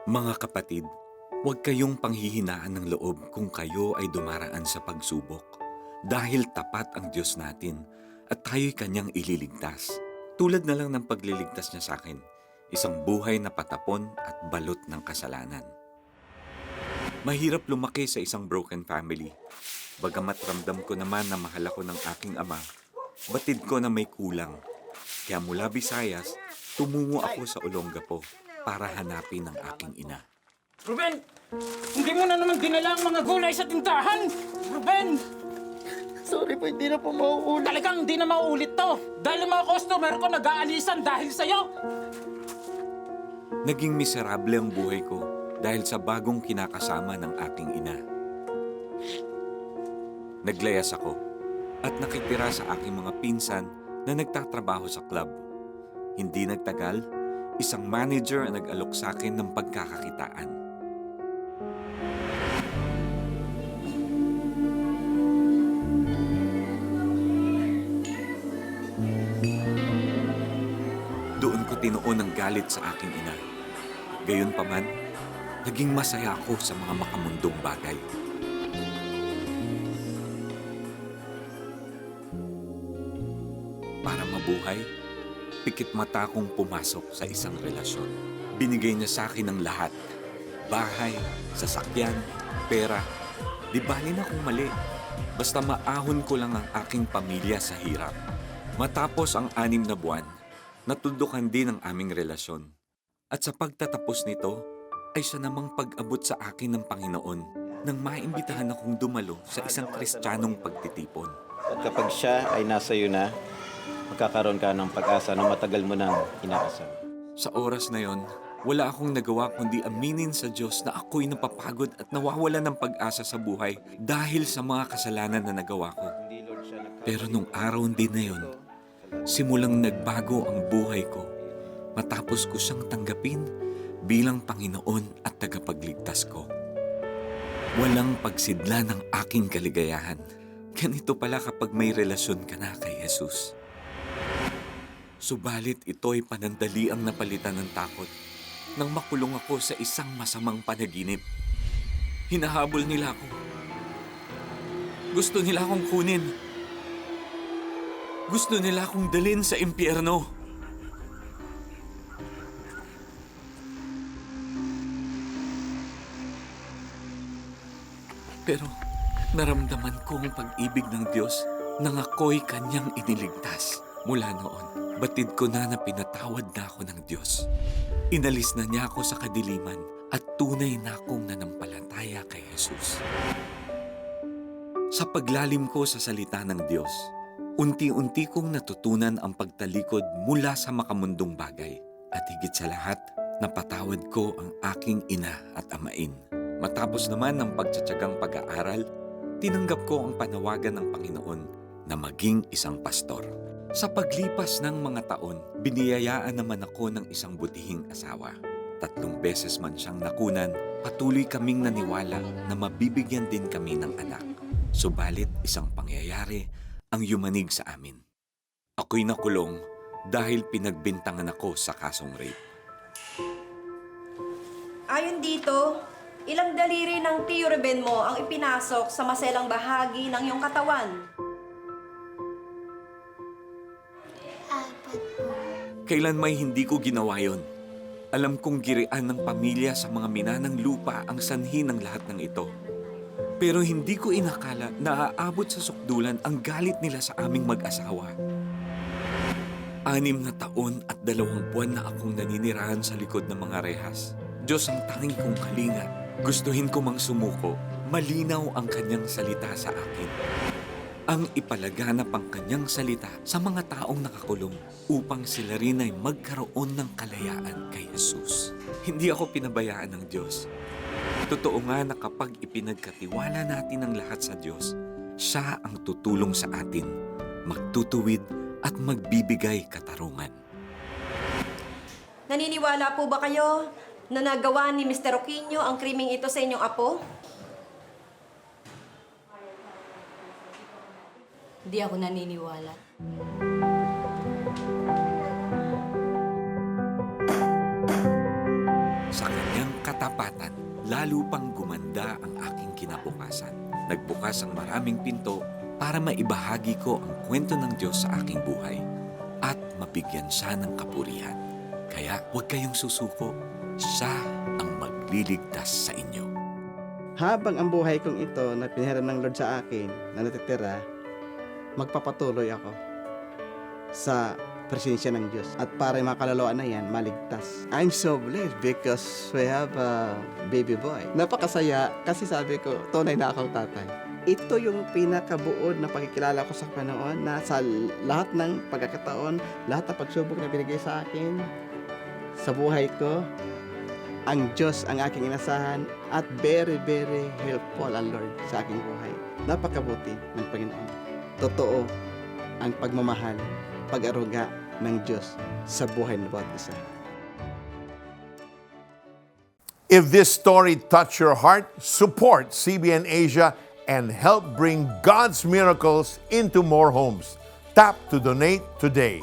Mga kapatid, huwag kayong panghihinaan ng loob kung kayo ay dumaraan sa pagsubok. Dahil tapat ang Diyos natin at tayo'y Kanyang ililigtas. Tulad na lang ng pagliligtas niya sa akin, isang buhay na patapon at balot ng kasalanan. Mahirap lumaki sa isang broken family. Bagamat ramdam ko naman na mahal ako ng aking ama, batid ko na may kulang. Kaya mula Visayas, tumungo ako sa Olongapo para hanapin ang aking ina. Ruben! Hindi mo na naman dinala ang mga gulay sa tindahan! Ruben! Sorry po, hindi na po mauulit. Talagang hindi na mauulit to! Dahil yung mga customer ko nag-aalisan dahil sa'yo! Naging miserable ang buhay ko dahil sa bagong kinakasama ng aking ina. Naglayas ako at nakitira sa aking mga pinsan na nagtatrabaho sa club. Hindi nagtagal, isang manager ang nag-alok sa akin ng pagkakakitaan. Doon ko tinuon ang galit sa aking ina. Gayunpaman, naging masaya ako sa mga makamundong bagay. Para mabuhay, pikit mata kong pumasok sa isang relasyon. Binigay niya sa akin ang lahat. Bahay, sasakyan, pera. Di bali na kung mali. Basta maahon ko lang ang aking pamilya sa hirap. Matapos ang 6 na buwan, natudukan din ang aming relasyon. At sa pagtatapos nito, ay siya namang pag-abot sa akin ng Panginoon nang maimbitahan akong dumalo sa isang Kristiyanong pagtitipon. At kapag siya ay nasa iyo na, magkakaroon ka ng pag-asa na matagal mo nang inaasam. Sa oras na yon, wala akong nagawa kundi aminin sa Diyos na ako'y napapagod at nawawala ng pag-asa sa buhay dahil sa mga kasalanan na nagawa ko. Pero nung araw din na yon, simulang nagbago ang buhay ko matapos ko siyang tanggapin bilang Panginoon at tagapagligtas ko. Walang pagsidla ng aking kaligayahan. Ganito pala kapag may relasyon ka na kay Jesus. Subalit ito'y panandaliang napalitan ng takot nang makulong ako sa isang masamang panaginip. Hinahabol nila ako. Gusto nila akong kunin. Gusto nila akong dalhin sa impyerno. Pero naramdaman ko ang pag-ibig ng Diyos nang ako'y Kanyang iniligtas. Mula noon, batid ko na pinatawad na ako ng Diyos. Inalis na niya ako sa kadiliman at tunay na akong nanampalataya kay Jesus. Sa paglalim ko sa salita ng Diyos, unti-unti kong natutunan ang pagtalikod mula sa makamundong bagay. At higit sa lahat, napatawad ko ang aking ina at amain. Matapos naman ng pagtsatsagang pag-aaral, tinanggap ko ang panawagan ng Panginoon na maging isang pastor. Sa paglipas ng mga taon, biniyayaan naman ako ng isang butihing asawa. 3 beses man siyang nakunan, patuloy kaming naniwala na mabibigyan din kami ng anak. Subalit isang pangyayari ang yumanig sa amin. Ako'y nakulong dahil pinagbintangan ako sa kasong rape. Ayon dito, ilang daliri ng Tio Ruben mo ang ipinasok sa maselang bahagi ng iyong katawan? Kailan may hindi ko ginawa yon. Alam kong girian ng pamilya sa mga minanang lupa ang sanhi ng lahat ng ito. Pero hindi ko inakala na aabot sa sukdulan ang galit nila sa aming mag-asawa. 6 na taon at 2 buwan na akong naninirahan sa likod ng mga rehas. Diyos ang tanging kong kalinga. Gustuhin ko mang sumuko, malinaw ang Kanyang salita sa akin. Ang ipalaganap ang Kanyang salita sa mga taong nakakulong upang sila rin ay magkaroon ng kalayaan kay Jesus. Hindi ako pinabayaan ng Diyos. Totoo nga na kapag ipinagkatiwala natin ang lahat sa Diyos, siya ang tutulong sa atin, magtutuwid at magbibigay katarungan. Naniniwala po ba kayo na nagawa ni Mr. Roquinho ang krimeng ito sa inyong apo? Hindi ako naniniwala. Sa Kanyang lalo pang gumanda ang aking kinabukasan. Nagbukas ang maraming pinto para maibahagi ko ang kwento ng Diyos sa aking buhay at mabigyan siya ng kapurihan. Kaya huwag kayong susuko. Siya ang magliligtas sa inyo. Habang ang buhay kong ito na pinahiram ng Lord sa akin na natitira, magpapatuloy ako sa presensya ng Diyos. At para yung mga kaluluwa na yan, maligtas. I'm so blessed because we have a baby boy. Napakasaya kasi sabi ko, tunay na akong tatay. Ito yung pinakabuod na pagkikilala ko sa Panginoon na sa lahat ng pagkakataon, lahat ng pagsubok na binigay sa akin, sa buhay ko, ang Diyos ang aking inasahan at very, very helpful ang Lord sa aking buhay. Napakabuti ng Panginoon. Totoo ang pagmamahal, pag-aruga ng Diyos sa buhay ng bawat isa. If this story touched your heart, support CBN Asia and help bring God's miracles into more homes. Tap to donate today.